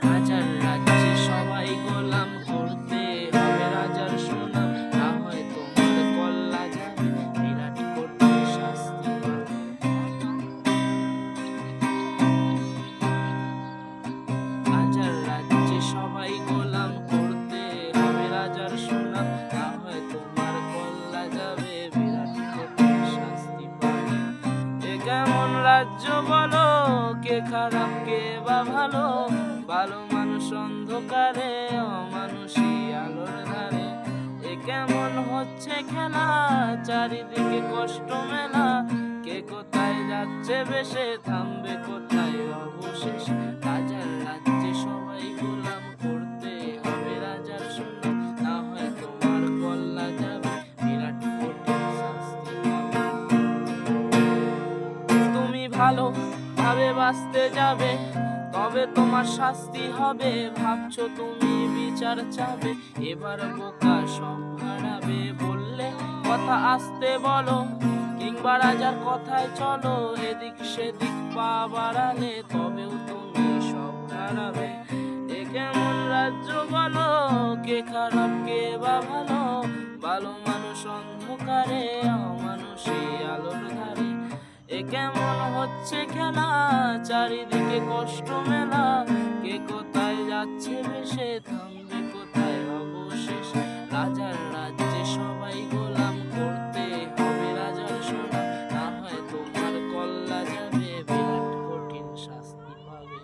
রাজার রাজ্যে সবাই গোলাম, করতে হবে রাজার সুনাম, না হয় তোমার কল্লা যাবে, বিরাট কঠিন শাস্তি হবে। রাজার রাজ্যে সবাই গোলাম, করতে হবে রাজার সুনাম, না হয় তোমার কল্লা যাবে, বিরাট কঠিন শাস্তি পাবে। এ কেমন রাজ্য বলো, কে খারাপ কে বা ভালো, ভালো মানুষ অন্ধকারে, অমানুষী আলোর ধারে। এ কেমন হচ্ছে খেলা, চারিদিকে কষ্ট মেলা, কে কোথায় যাচ্ছে বেশে, থামবে কোথায় অবশেষ। রাজার রাজ্যে সবাই গোলাম, করতে হবে রাজার সুনাম, না হয় তোমার কল্লা যাবে, বিরাট কঠিন শাস্তি পাবে। তুমি ভালো ভাবে বাঁচতে যাবে, তবে তোমার শাস্তি হবে, ভাবছো তুমি বিচার চাবে, এবার বোকা সব হারাবে। বললে কথা আসতে বলো, কিংবা রাজার কথায় চলো, এদিক সেদিক পা বাড়ালে, তবেও তুমি সব হারাবে। এ কেমন রাজ্য বলো, কে খারাপ কে বা ভালো, ভালো মানুষ অন্ধকারে, অমানুষী আলোর ধারে। এ কেমন হচ্ছে খেলা, চারিদিকে কষ্ট মেলা, কে কোথায় যাচ্ছে ভেসে, থামবে কোথায় অবশেষ। রাজার